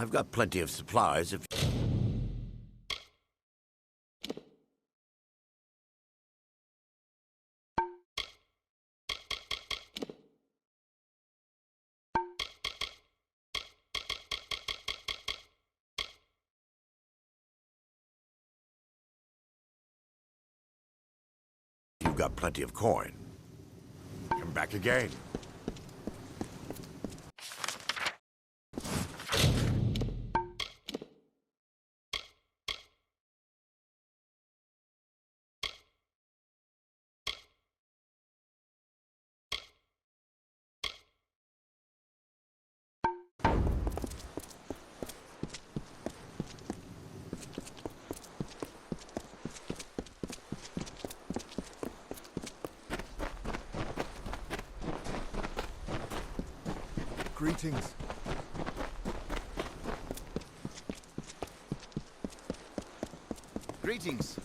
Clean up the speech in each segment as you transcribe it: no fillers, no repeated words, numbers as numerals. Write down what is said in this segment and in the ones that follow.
I've got plenty of supplies if... You've got plenty of coin. Come back again. Greetings. Greetings.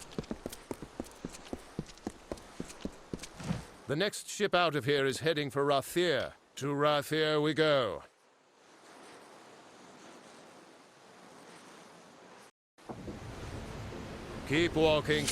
The next ship out of here is heading for Rathir. To Rathir we go. Keep walking.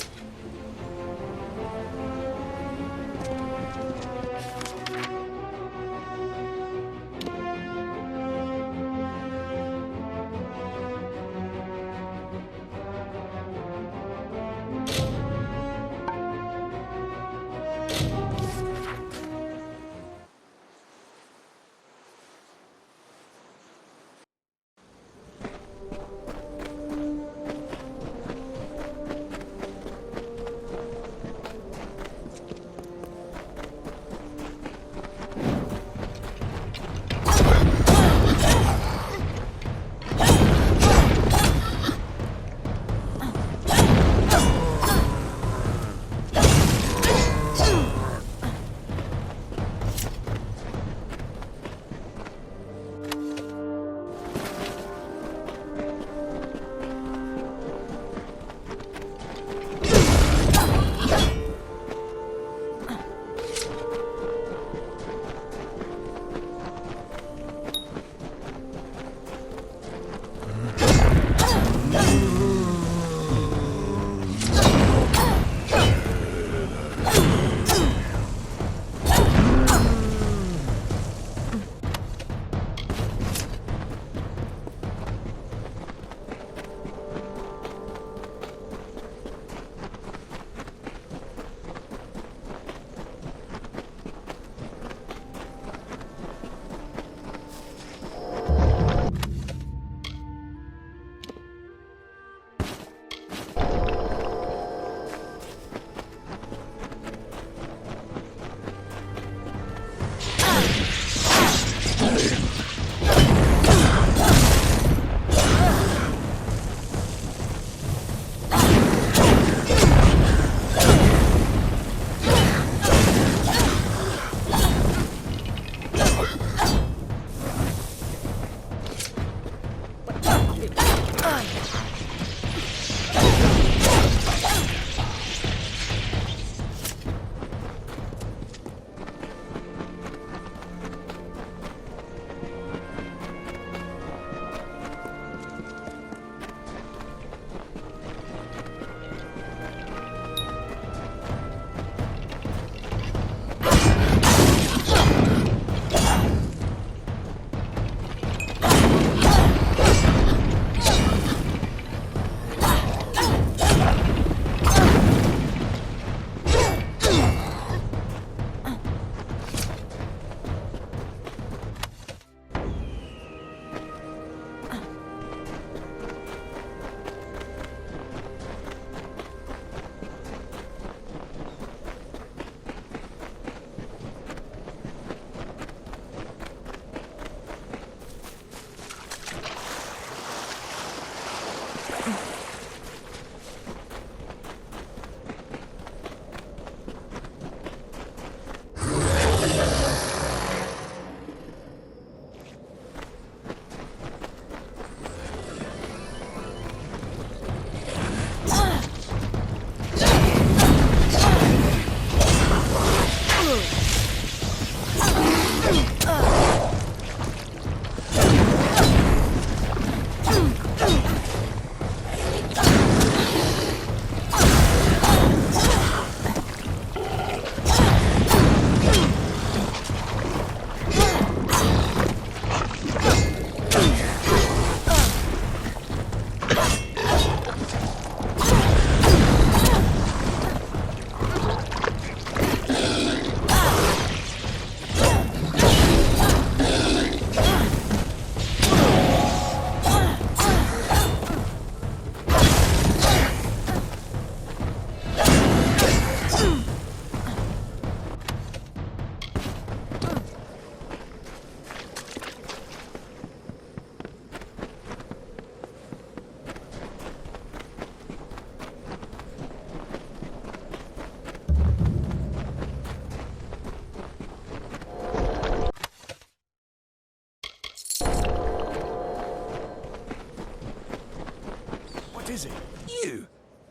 busy.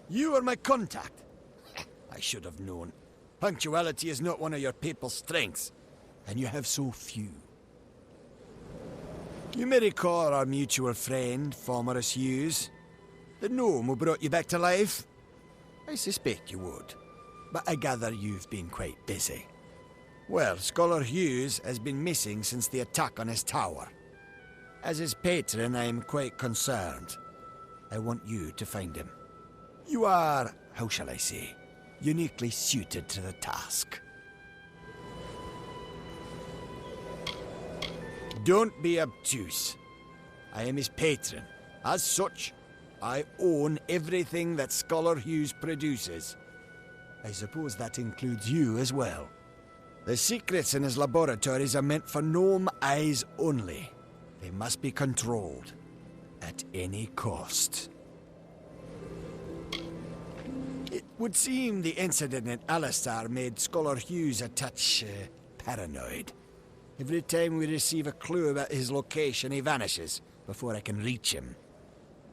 You are my contact. I should have known. Punctuality is not one of your people's strengths, and you have so few. You may recall our mutual friend, Formerus Hughes, the gnome who brought you back to life. I suspect you would, but I gather you've been quite busy. Well, Scholar Hughes has been missing since the attack on his tower. As his patron, I am quite concerned. I want you to find him. You are, how shall I say, uniquely suited to the task. Don't be obtuse. I am his patron. As such, I own everything that Scholar Hughes produces. I suppose that includes you as well. The secrets in his laboratories are meant for gnome eyes only. They must be controlled at any cost. It would seem the incident in Alistar made Scholar Hughes a touch paranoid. Every time we receive a clue about his location, he vanishes before I can reach him.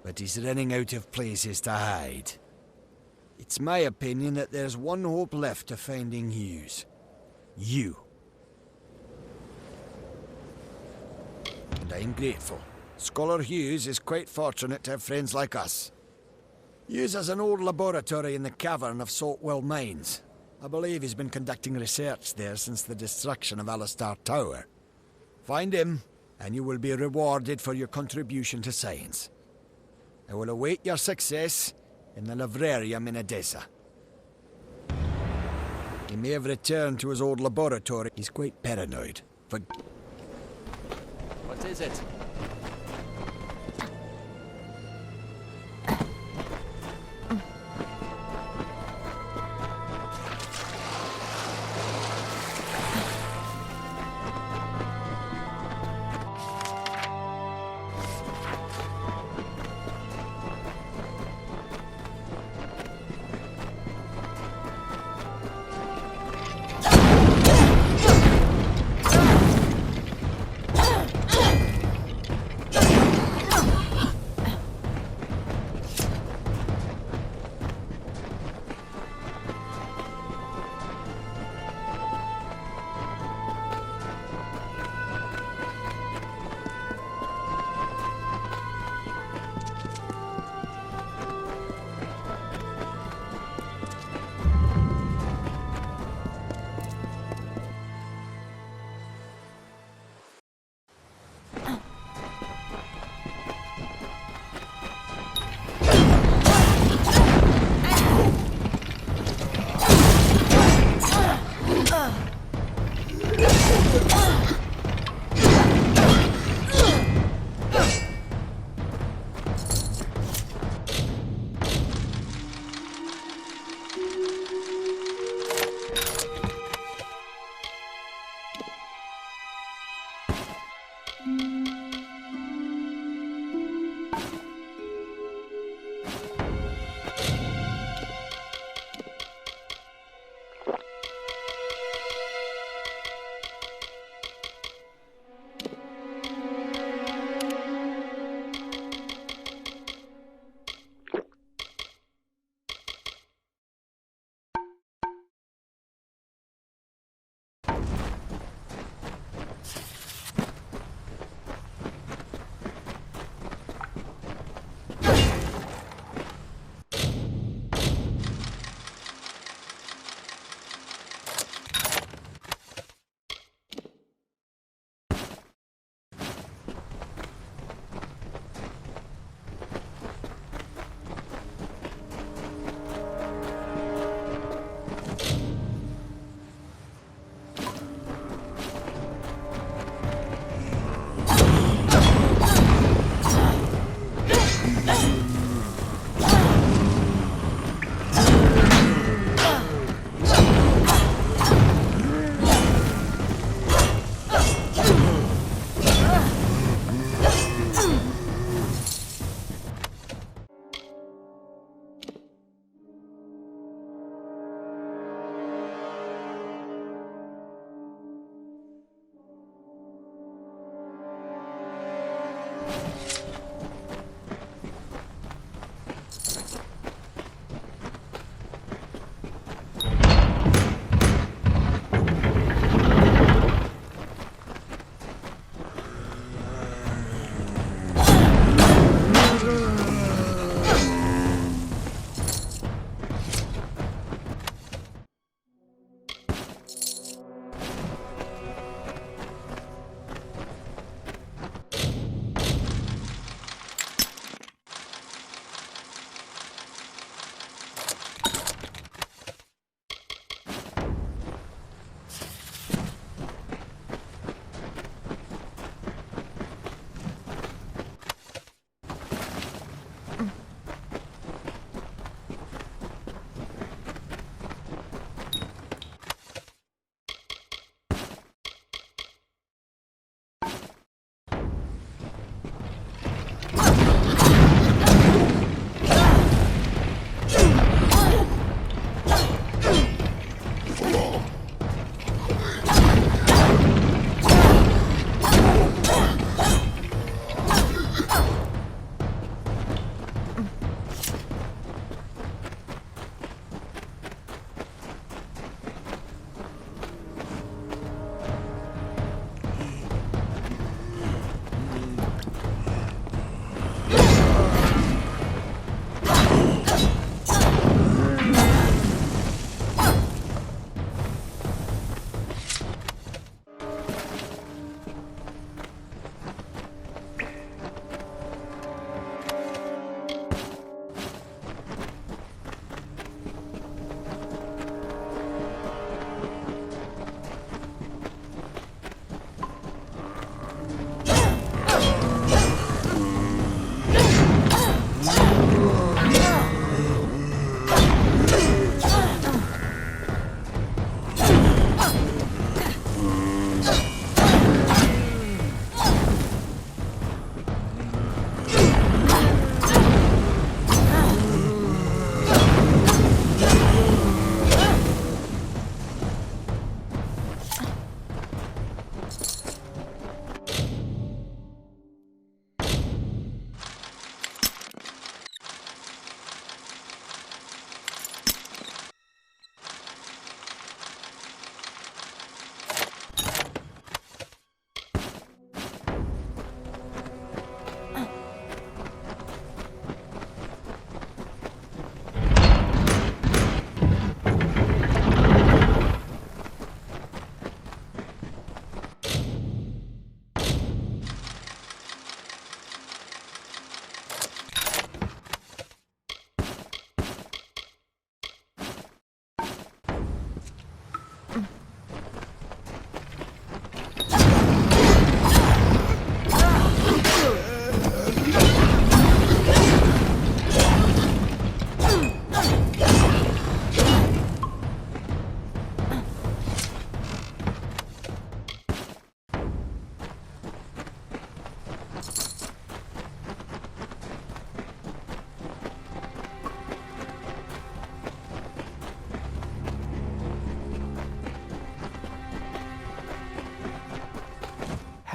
But he's running out of places to hide. It's my opinion that there's one hope left of finding Hughes. You. And I'm grateful. Scholar Hughes is quite fortunate to have friends like us. Hughes has an old laboratory in the cavern of Saltwell Mines. I believe he's been conducting research there since the destruction of Alistar Tower. Find him, and you will be rewarded for your contribution to science. I will await your success in the Librarium in Edessa. He may have returned to his old laboratory. He's quite paranoid. What is it?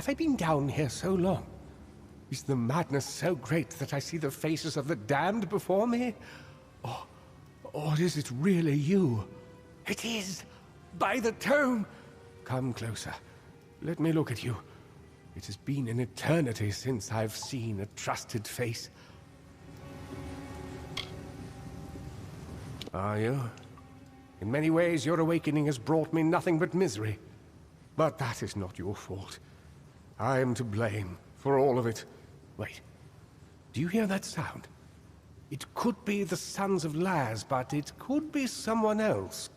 Have I been down here so long? Is the madness so great that I see the faces of the damned before me? Or is it really you? It is! By the tome! Come closer. Let me look at you. It has been an eternity since I've seen a trusted face. Are you? In many ways, your awakening has brought me nothing but misery. But that is not your fault. I am to blame for all of it. Wait. Do you hear that sound? It could be the Sons of Laz, but it could be someone else.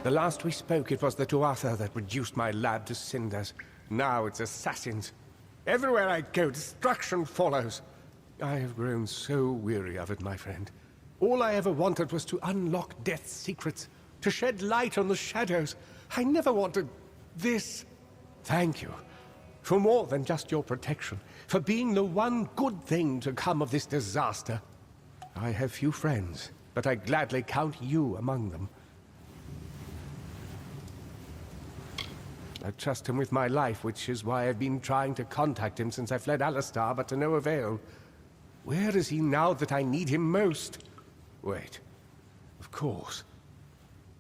The last we spoke, it was the Tuatha that reduced my lab to cinders. Now it's assassins. Everywhere I go, destruction follows. I have grown so weary of it, my friend. All I ever wanted was to unlock death's secrets, to shed light on the shadows. I never wanted this. Thank you. For more than just your protection. For being the one good thing to come of this disaster. I have few friends, but I gladly count you among them. I trust him with my life, which is why I've been trying to contact him since I fled Alistar, but to no avail. Where is he now that I need him most? Wait. Of course.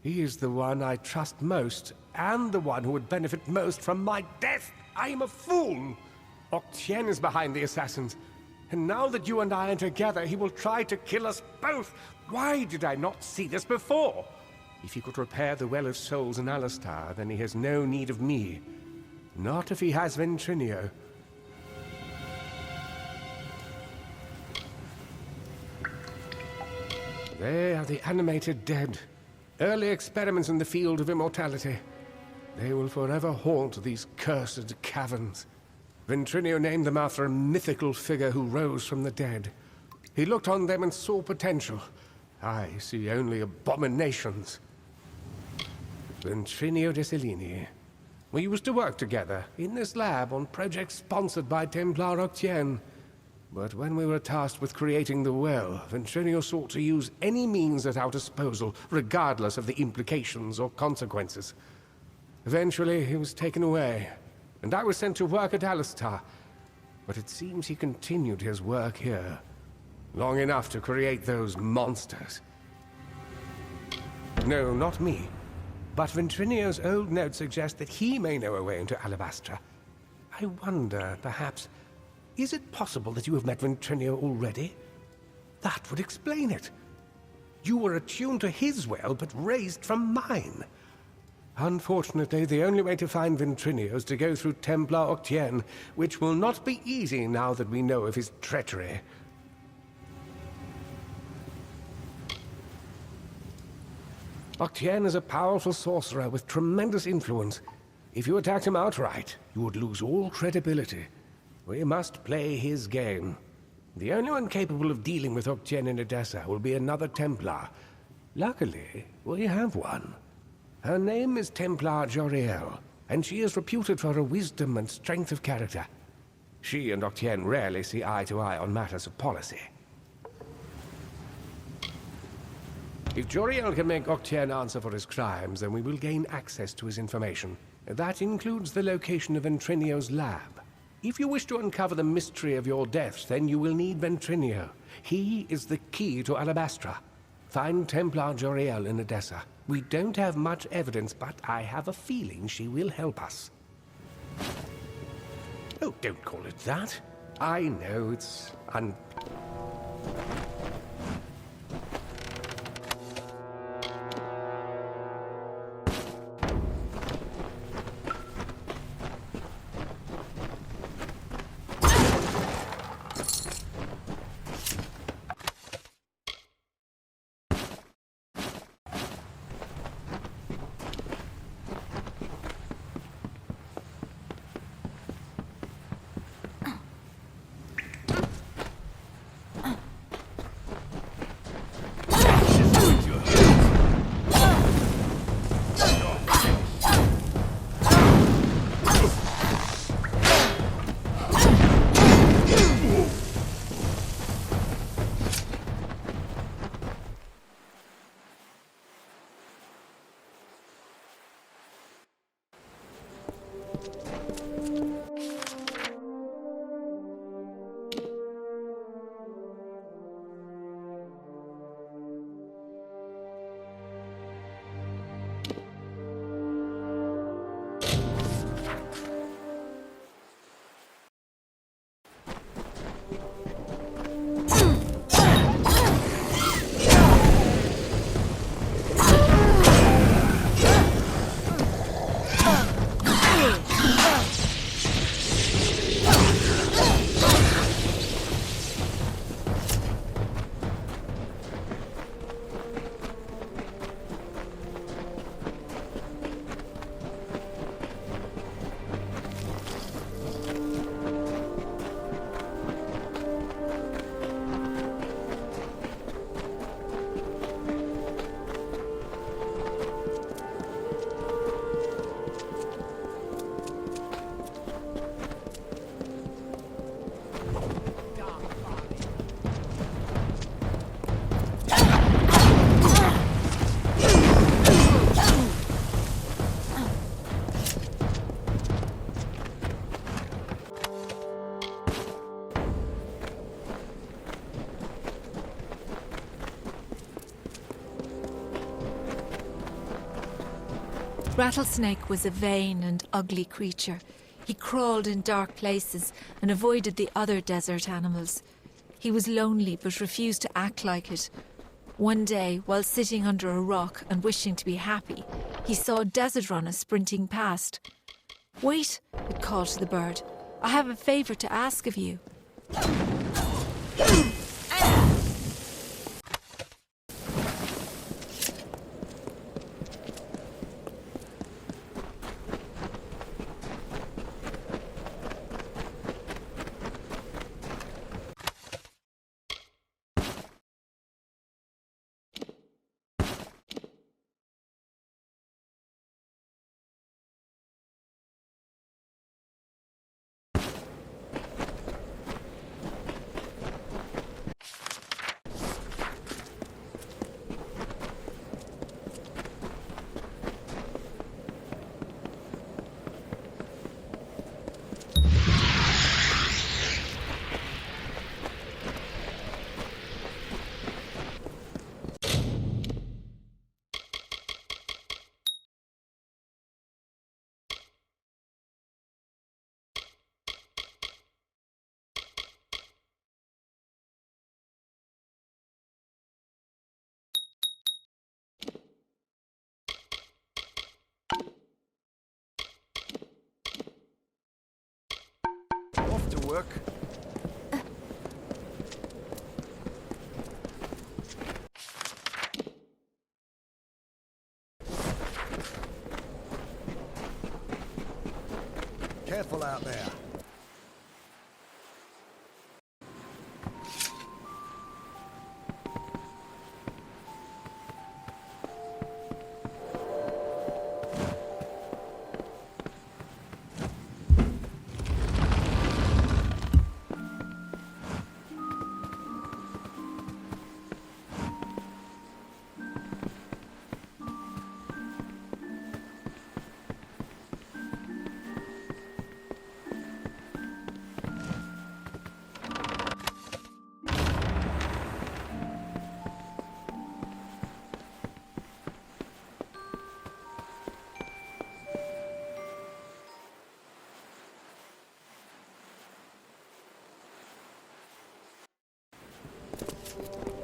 He is the one I trust most, and the one who would benefit most from my death! I am a fool! Octien is behind the assassins, and now that you and I are together, he will try to kill us both! Why did I not see this before? If he could repair the Well of Souls in Alistar, then he has no need of me. Not if he has Ventrinio. They are the animated dead. Early experiments in the field of immortality. They will forever haunt these cursed caverns. Ventrinio named them after a mythical figure who rose from the dead. He looked on them and saw potential. I see only abominations. Ventrinio de Cellini. We used to work together, in this lab, on projects sponsored by Templar Octien. But when we were tasked with creating the well, Ventrinio sought to use any means at our disposal, regardless of the implications or consequences. Eventually, he was taken away, and I was sent to work at Alistar. But it seems he continued his work here, long enough to create those monsters. No, not me. But Ventrinio's old notes suggest that he may know a way into Alabastra. I wonder, perhaps, is it possible that you have met Ventrinio already? That would explain it. You were attuned to his well, but raised from mine. Unfortunately, the only way to find Ventrinio is to go through Templar Octien, which will not be easy now that we know of his treachery. Octien is a powerful sorcerer with tremendous influence. If you attacked him outright, you would lose all credibility. We must play his game. The only one capable of dealing with Octien in Edessa will be another Templar. Luckily, we have one. Her name is Templar Joriel, and she is reputed for her wisdom and strength of character. She and Octien rarely see eye to eye on matters of policy. If Joriel can make Octien answer for his crimes, then we will gain access to his information. That includes the location of Ventrinio's lab. If you wish to uncover the mystery of your death, then you will need Ventrinio. He is the key to Alabastra. Find Templar Joriel in Edessa. We don't have much evidence, but I have a feeling she will help us. Oh, don't call it that. I know it's Rattlesnake was a vain and ugly creature. He crawled in dark places and avoided the other desert animals. He was lonely but refused to act like it. One day, while sitting under a rock and wishing to be happy, he saw a desert runner sprinting past. "Wait," it called to the bird. "I have a favor to ask of you." Off to work. Careful out there.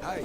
Aye.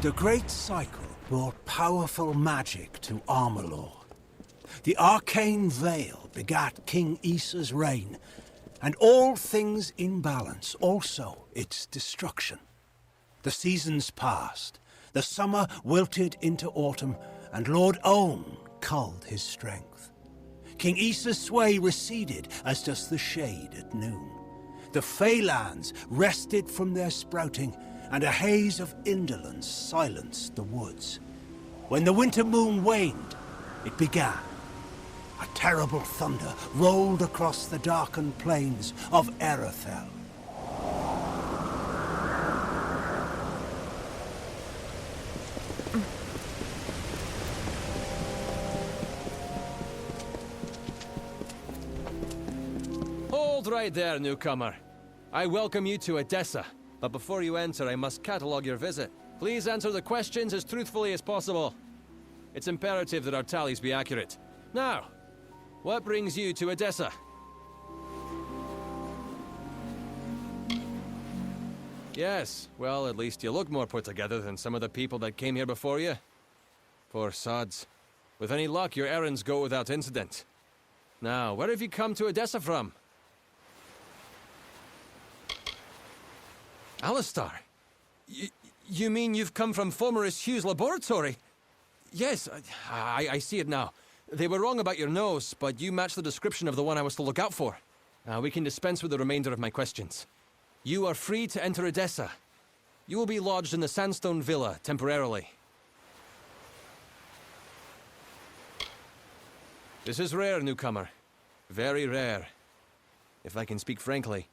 The Great Cycle brought powerful magic to Amalur. The arcane veil begat King Issa's reign, and all things in balance, also its destruction. The seasons passed, the summer wilted into autumn, and Lord Own culled his strength. King Issa's sway receded, as does the shade at noon. The Feylands rested from their sprouting, and a haze of indolence silenced the woods. When the winter moon waned, it began. A terrible thunder rolled across the darkened plains of Erethel. Hold right there, newcomer. I welcome you to Edessa. But before you enter, I must catalogue your visit. Please answer the questions as truthfully as possible. It's imperative that our tallies be accurate. Now, what brings you to Edessa? Yes, well, at least you look more put together than some of the people that came here before you. Poor sods. With any luck, your errands go without incident. Now, where have you come to Edessa from? Alistar? You mean you've come from Fomorus Hugh's laboratory? Yes, I see it now. They were wrong about your nose, but you match the description of the one I was to look out for. We can dispense with the remainder of my questions. You are free to enter Edessa. You will be lodged in the Sandstone Villa temporarily. This is rare, newcomer. Very rare. If I can speak frankly,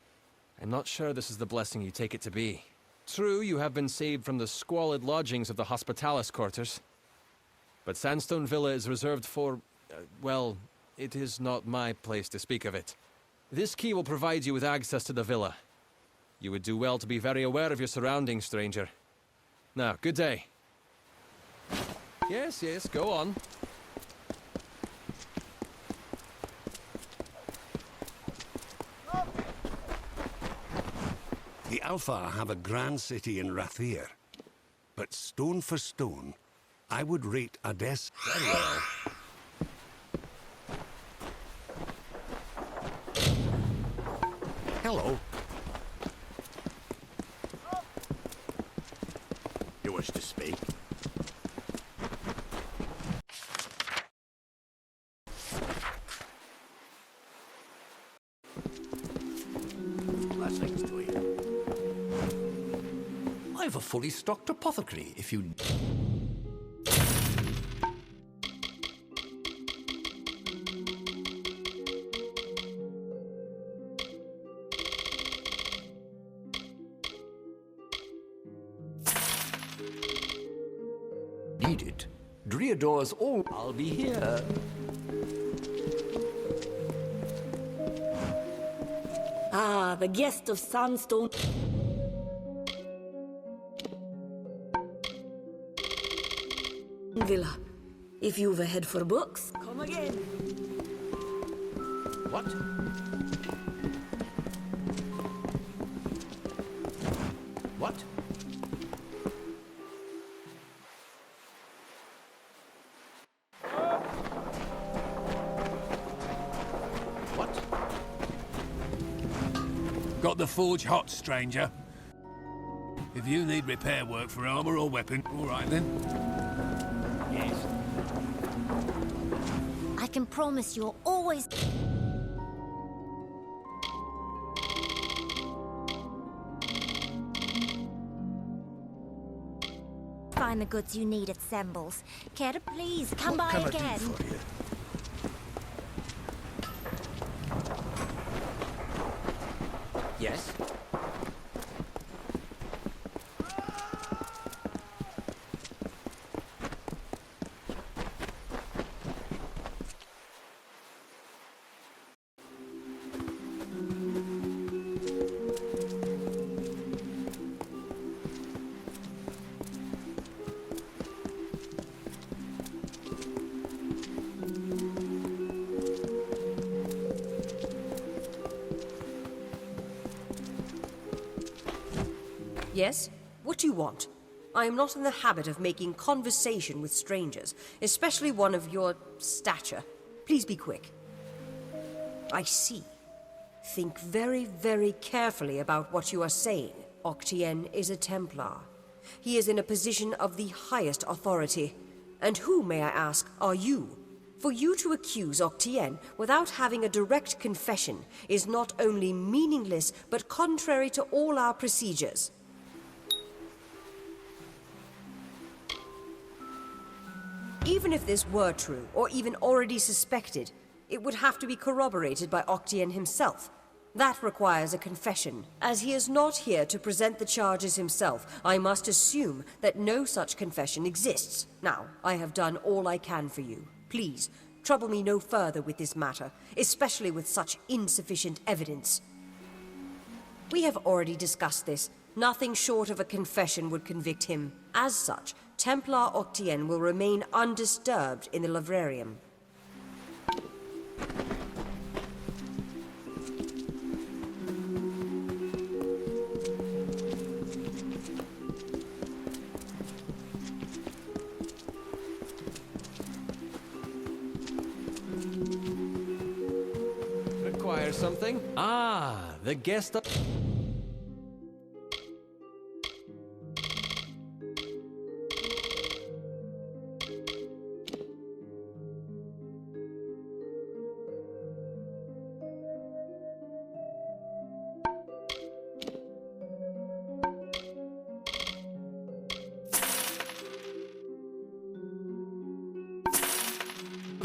I'm not sure this is the blessing you take it to be. True, you have been saved from the squalid lodgings of the Hospitalis quarters. But Sandstone Villa is reserved for, well, it is not my place to speak of it. This key will provide you with access to the villa. You would do well to be very aware of your surroundings, stranger. Now, good day. Yes, go on. The Alpha have a grand city in Rathir. But stone for stone, I would rate Edessa very well. Hello. You wish to speak? Blessings to you. I have a fully stocked apothecary, if you... Need it. Driador's all... I'll be here. Ah, the guest of Sandstone. Villa. If you've a head for books, come again. What? What? What? Got the forge hot, stranger. If you need repair work for armor or weapon, all right then. Yes. I can promise you'll always... find the goods you need at Sembles. Care to please come by What again? can I do for you? Yes? Yes? What do you want? I am not in the habit of making conversation with strangers, especially one of your stature. Please be quick. I see. Think very, very carefully about what you are saying. Octien is a Templar. He is in a position of the highest authority. And who, may I ask, are you? For you to accuse Octien without having a direct confession is not only meaningless, but contrary to all our procedures. Even if this were true, or even already suspected, it would have to be corroborated by Octien himself. That requires a confession. As he is not here to present the charges himself, I must assume that no such confession exists. Now, I have done all I can for you. Please, trouble me no further with this matter, especially with such insufficient evidence. We have already discussed this. Nothing short of a confession would convict him. As such, Templar Octien will remain undisturbed in the Livrarium. Require something? Ah, the guest of...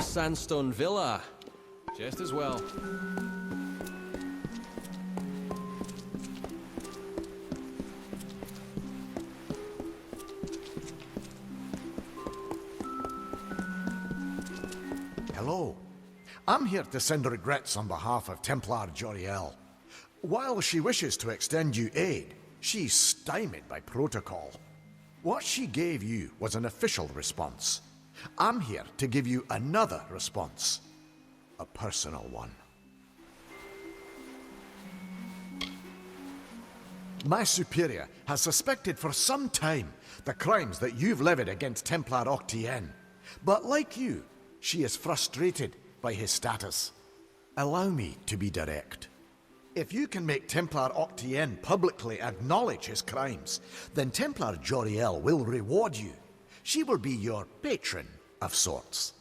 sandstone villa. Just as well. Hello. I'm here to send regrets on behalf of Templar Joriel. While she wishes to extend you aid, she's stymied by protocol. What she gave you was an official response. I'm here to give you another response. A personal one. My superior has suspected for some time the crimes that you've levied against Templar Octien. But like you, she is frustrated by his status. Allow me to be direct. If you can make Templar Octien publicly acknowledge his crimes, then Templar Joriel will reward you. She will be your patron of sorts.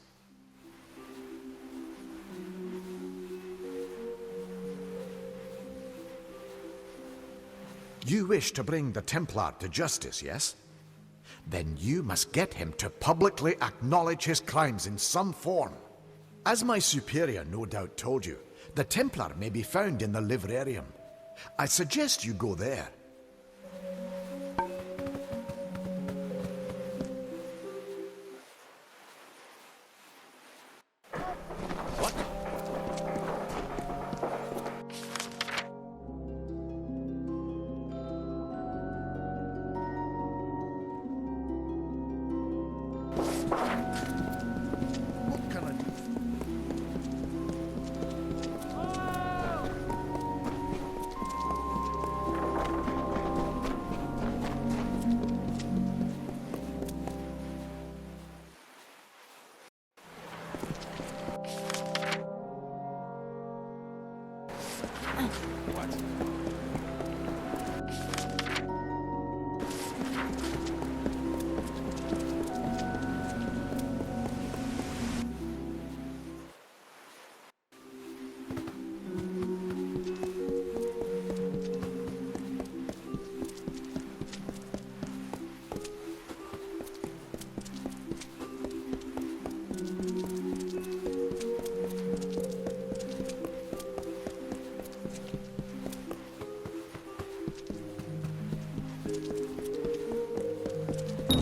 You wish to bring the Templar to justice, yes? Then you must get him to publicly acknowledge his crimes in some form. As my superior no doubt told you, the Templar may be found in the livrarium. I suggest you go there.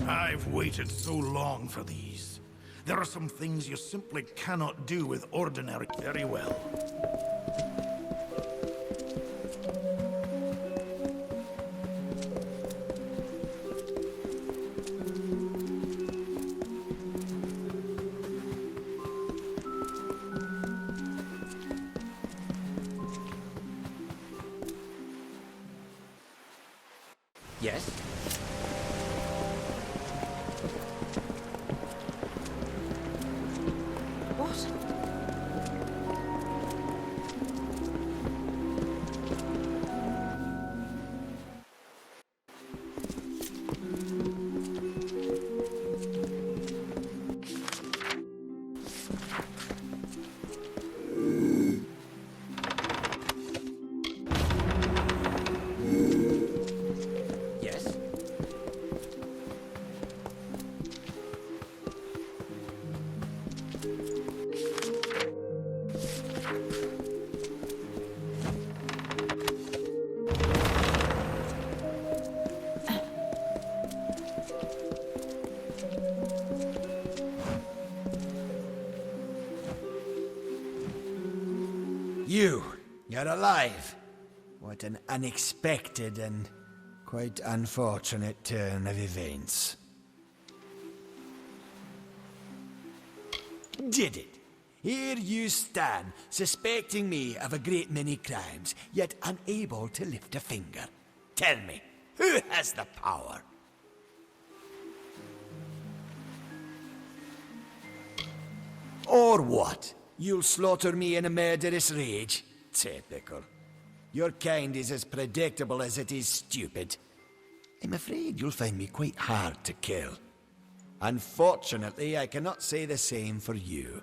I've waited so long for these. There are some things you simply cannot do with ordinary very well. Yes? You're alive. What an unexpected and quite unfortunate turn of events. Did it? Here you stand, suspecting me of a great many crimes, yet unable to lift a finger. Tell me, who has the power? Or what? You'll slaughter me in a murderous rage? Typical. Your kind is as predictable as it is stupid. I'm afraid you'll find me quite hard to kill. Unfortunately, I cannot say the same for you.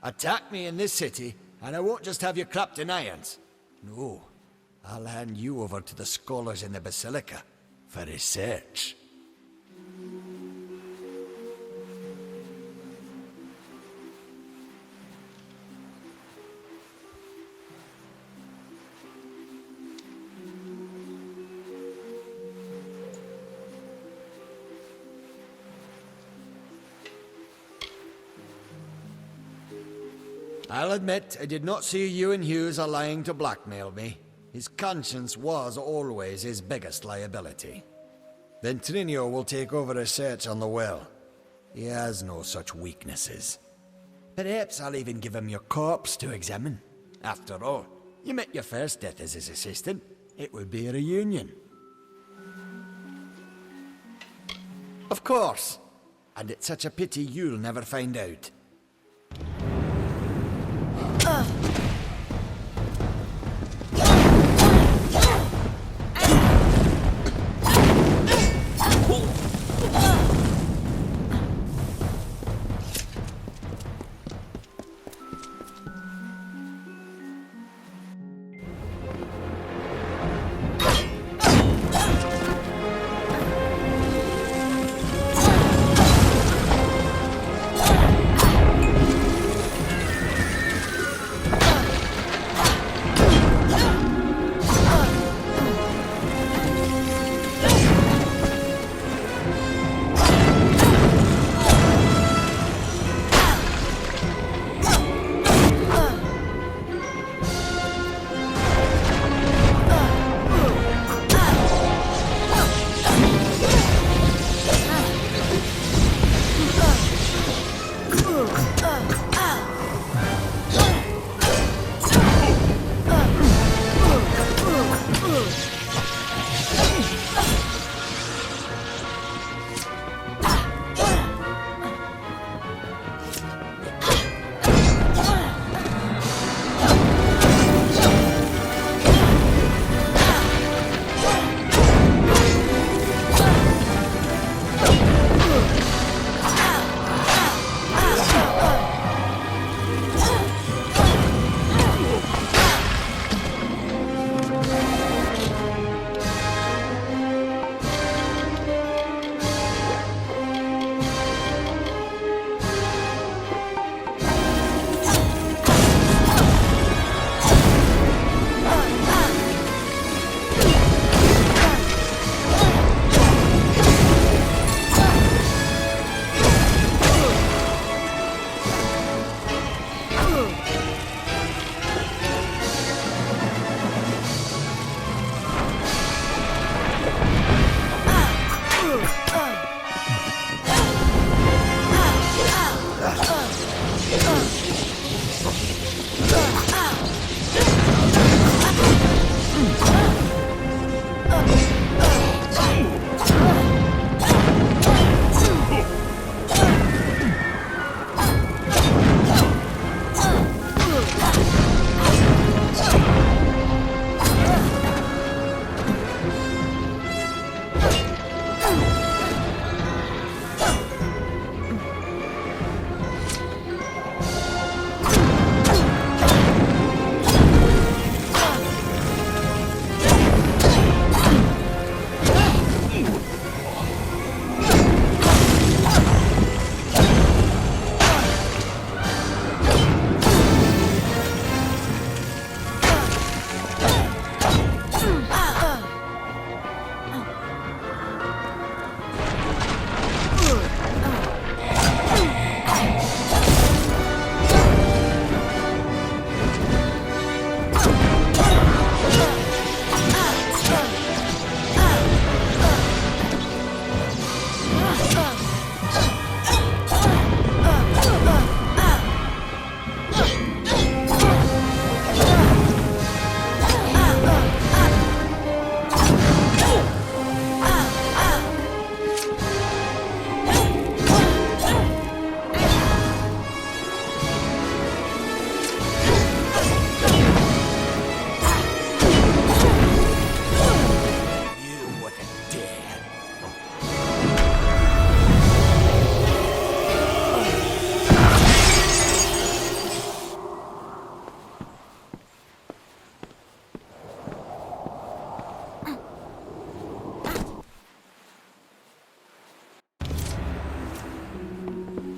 Attack me in this city, and I won't just have you clapped in irons. No, I'll hand you over to the scholars in the Basilica for research. I'll admit I did not see you and Hughes are lying to blackmail me. His conscience was always his biggest liability. Then Trinio will take over a search on the well. He has no such weaknesses. Perhaps I'll even give him your corpse to examine. After all, you met your first death as his assistant. It would be a reunion. Of course. And it's such a pity you'll never find out.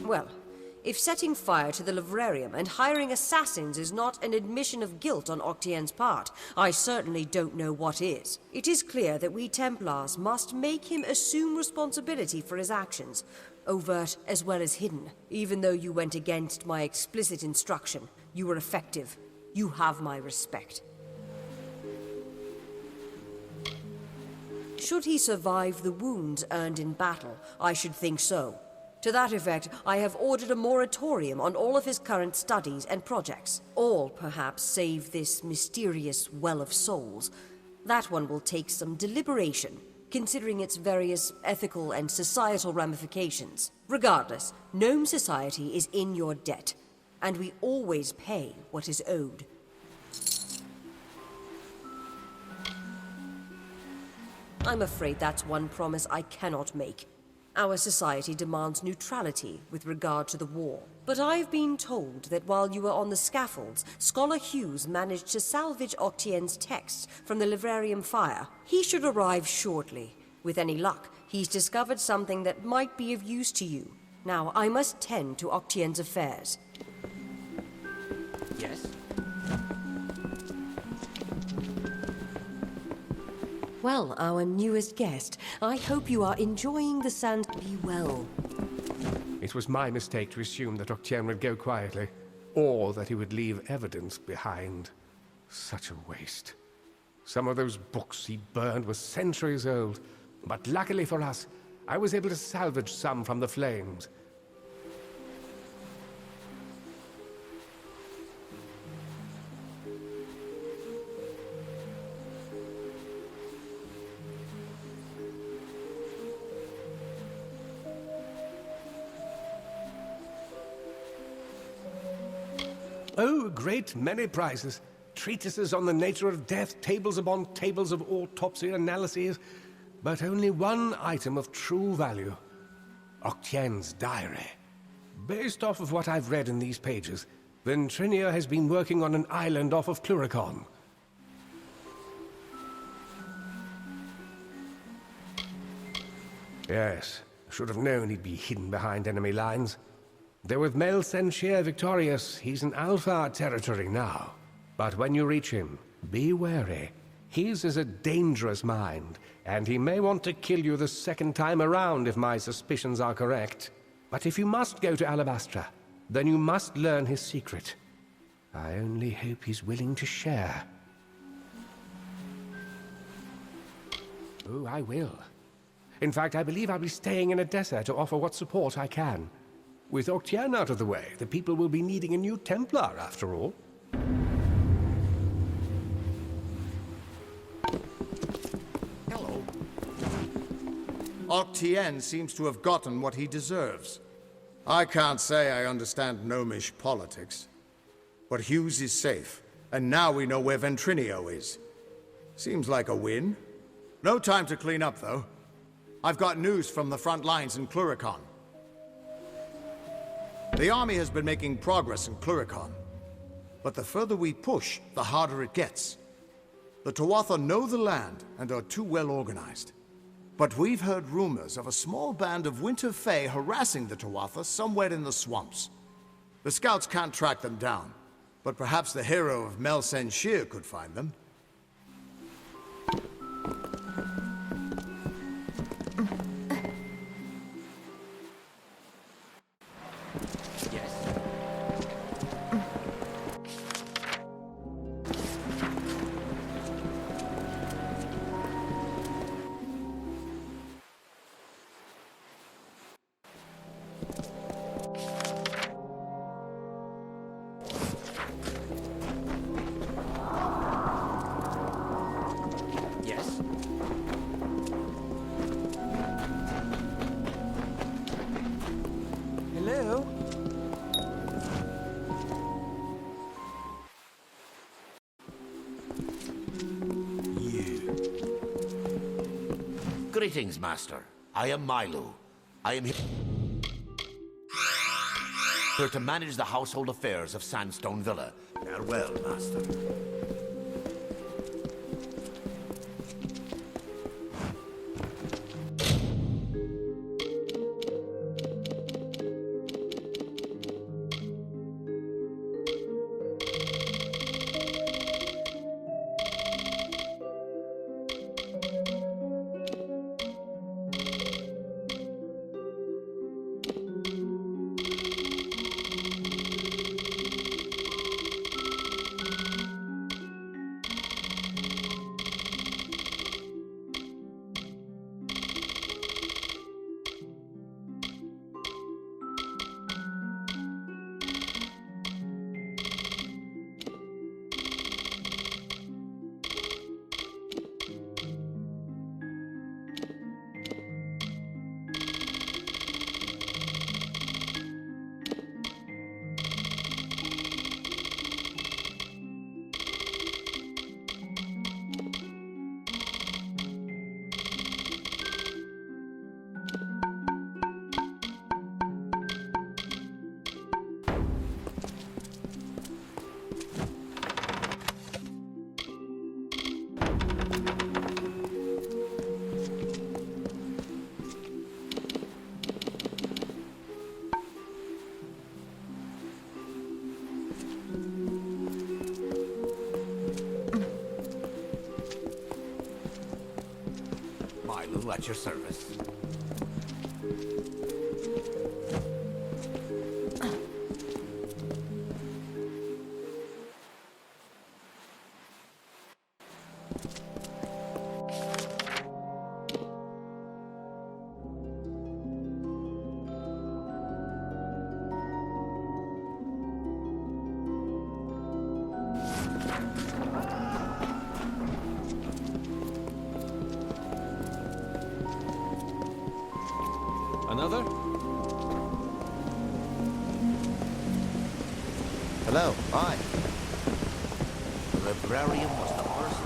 Well, if setting fire to the livrarium and hiring assassins is not an admission of guilt on Octien's part, I certainly don't know what is. It is clear that we Templars must make him assume responsibility for his actions, overt as well as hidden. Even though you went against my explicit instruction, You were effective. You have my respect. Should he survive the wounds earned in battle, I should think so. To that effect, I have ordered a moratorium on all of his current studies and projects. All, perhaps, save this mysterious Well of Souls. That one will take some deliberation, considering its various ethical and societal ramifications. Regardless, Gnome Society is in your debt, and we always pay what is owed. I'm afraid that's one promise I cannot make. Our society demands neutrality with regard to the war. But I've been told that while you were on the scaffolds, Scholar Hughes managed to salvage Octien's texts from the Livrarium fire. He should arrive shortly. With any luck, he's discovered something that might be of use to you. Now, I must tend to Octien's affairs. Yes? Well, our newest guest, I hope you are enjoying the sand. Be well. It was my mistake to assume that Octien would go quietly, or that he would leave evidence behind. Such a waste. Some of those books he burned were centuries old, but luckily for us, I was able to salvage some from the flames. Oh, a great many prizes. Treatises on the nature of death, tables upon tables of autopsy analyses, but only one item of true value. Octien's diary. Based off of what I've read in these pages, Ventrinia has been working on an island off of Cluricon. Yes, should have known he'd be hidden behind enemy lines. Though with Mel Senshir victorious, he's in Alpha territory now. But when you reach him, be wary. His is a dangerous mind, and he may want to kill you the second time around if my suspicions are correct. But if you must go to Alabastra, then you must learn his secret. I only hope he's willing to share. Oh, I will. In fact, I believe I'll be staying in Edessa to offer what support I can. With Octien out of the way, the people will be needing a new Templar, after all. Hello. Octien seems to have gotten what he deserves. I can't say I understand gnomish politics. But Hughes is safe, and now we know where Ventrinio is. Seems like a win. No time to clean up, though. I've got news from the front lines in Cluricon. The army has been making progress in Cluricon, but the further we push, the harder it gets. The Tuatha know the land and are too well organized. But we've heard rumors of a small band of Winter Fae harassing the Tuatha somewhere in the swamps. The scouts can't track them down, but perhaps the hero of Mel Senshir could find them. Greetings, Master. I am Milu. I am here to manage the household affairs of Sandstone Villa. Farewell, Master. Milo at your service. Another? Hello, hi. The librarian was the first.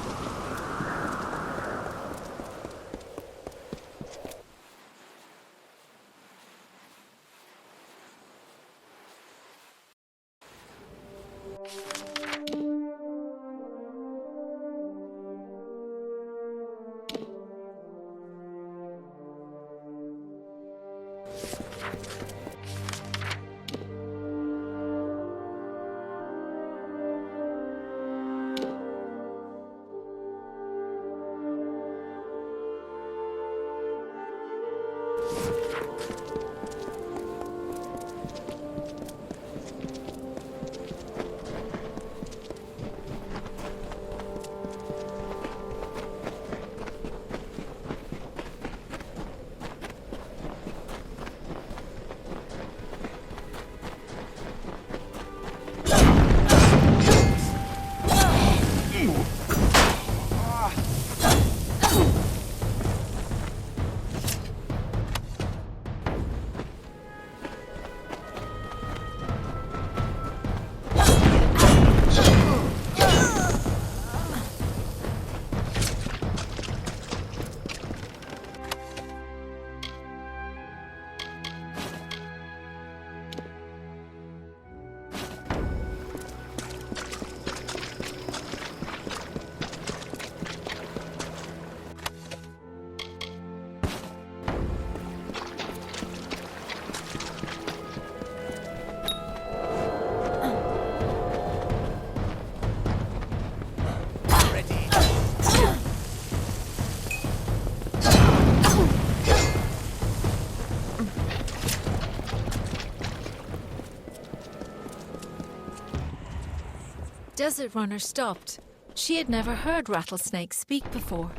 Desert Runner stopped. She had never heard Rattlesnake speak before.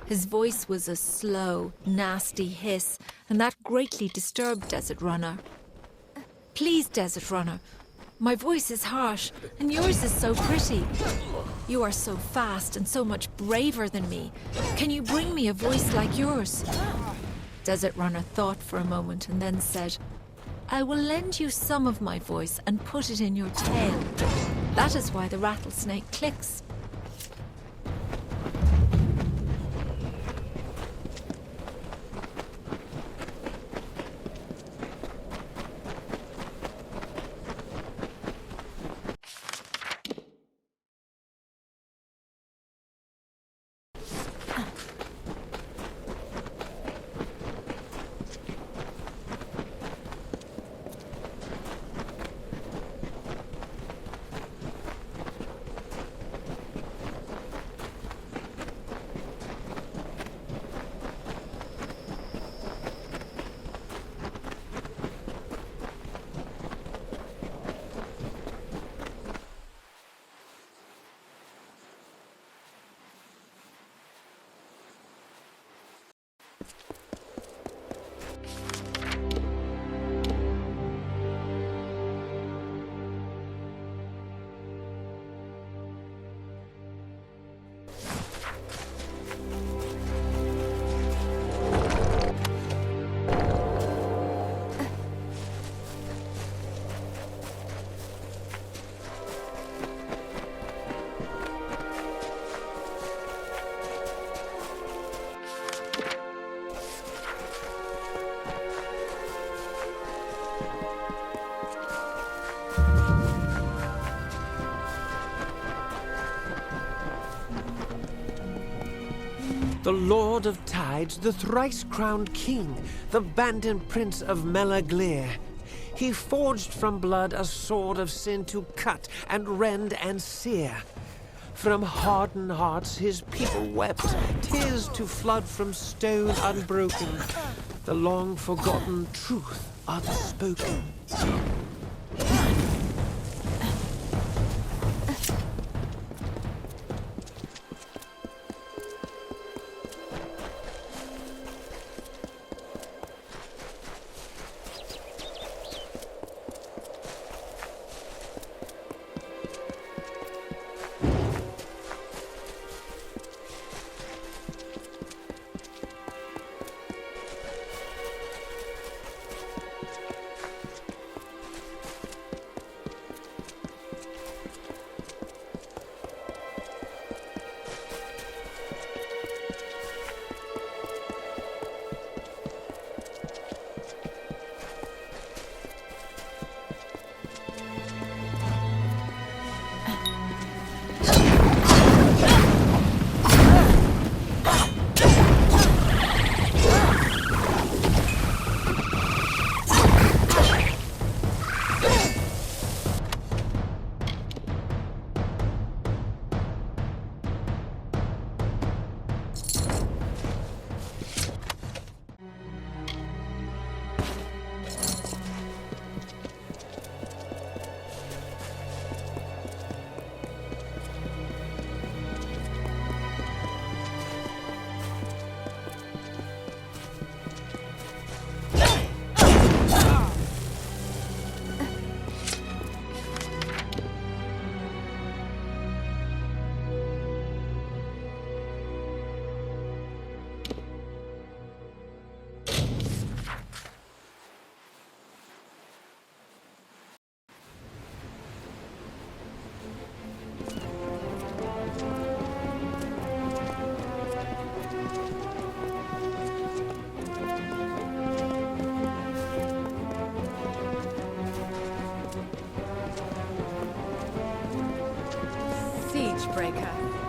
His voice was a slow, nasty hiss, and that greatly disturbed Desert Runner. Please, Desert Runner, my voice is harsh, and yours is so pretty. You are so fast and so much braver than me. Can you bring me a voice like yours? Desert Runner thought for a moment and then said, I will lend you some of my voice and put it in your tail. That is why the rattlesnake clicks. The Lord of Tides, the thrice-crowned king, the banded prince of Melaglir. He forged from blood a sword of sin to cut and rend and sear. From hardened hearts his people wept, tears to flood from stone unbroken, the long-forgotten truth unspoken. Siegebreaker.